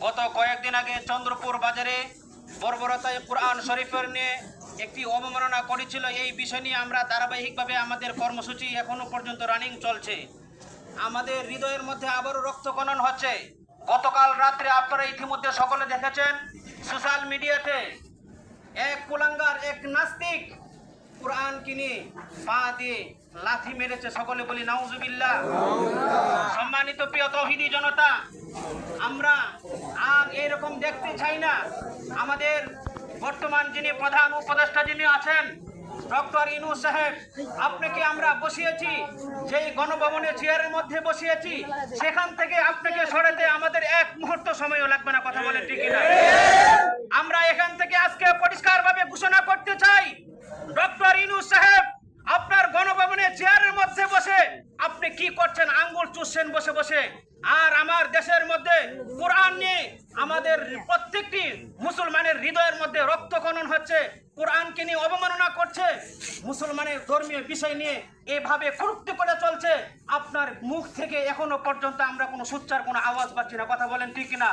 গত কয়েকদিন আগে চন্দ্রপুর বাজারে বর্বরতায় কোরআন শরীফের নিয়ে একটি অবমাননা করেছিল। এই বিষয় নিয়ে আমরা ধারাবাহিকভাবে আমাদের কর্মসূচি এখনো পর্যন্ত রানিং চলছে। আমাদের হৃদয়ের মধ্যে আবারও রক্তকণন হচ্ছে। গতকাল রাত্রে আপনারা ইতিমধ্যে সকলে দেখেছেন সোশ্যাল মিডিয়াতে এক কুলাঙ্গার, এক নাস্তিক কোরআন কিনে পা দিয়ে লাথি মেরেছে। সকলে বলি নাউজুবিল্লাহ। সম্মানিত প্রিয় তৌহিদি জনতা, আমরা আর এরকম দেখতে চাই না। আমাদের বর্তমান যিনি প্রধান উপদেষ্টা যিনি আছেন ডক্টর ইউনূস সাহেব, আপনাকে আমরা বসিয়েছি যেই গণভবনে চেয়ারের মধ্যে বসিয়েছি, সেখান থেকে আপনাকে সরাতে আমাদের এক মুহূর্ত সময়ও লাগবে না। কথা বলেন ঠিক না? আমরা এখান থেকে আজকে পরিষ্কারভাবে ঘোষণা করতে চাই, ডক্টর ইউনূস সাহেব, আপনার গণভবনে চেয়ারের মধ্যে বসে আপনি কি করছেন? আঙ্গুল চুষছেন বসে বসে। আর আমার দেশের মধ্যে কোরআন নিয়ে আমাদের প্রত্যেকটি মুসলমানের হৃদয়ের মধ্যে রক্তক্ষরণ হচ্ছে। কোরআনকে নিয়ে অবমাননা করছে, মুসলমানের ধর্মীয় বিষয় নিয়ে এভাবে কটূক্তি করে চলছে। আপনার মুখ থেকে এখনো পর্যন্ত আমরা কোনো সোচ্চার কোনো আওয়াজ পাচ্ছি না। কথা বলেন ঠিক না?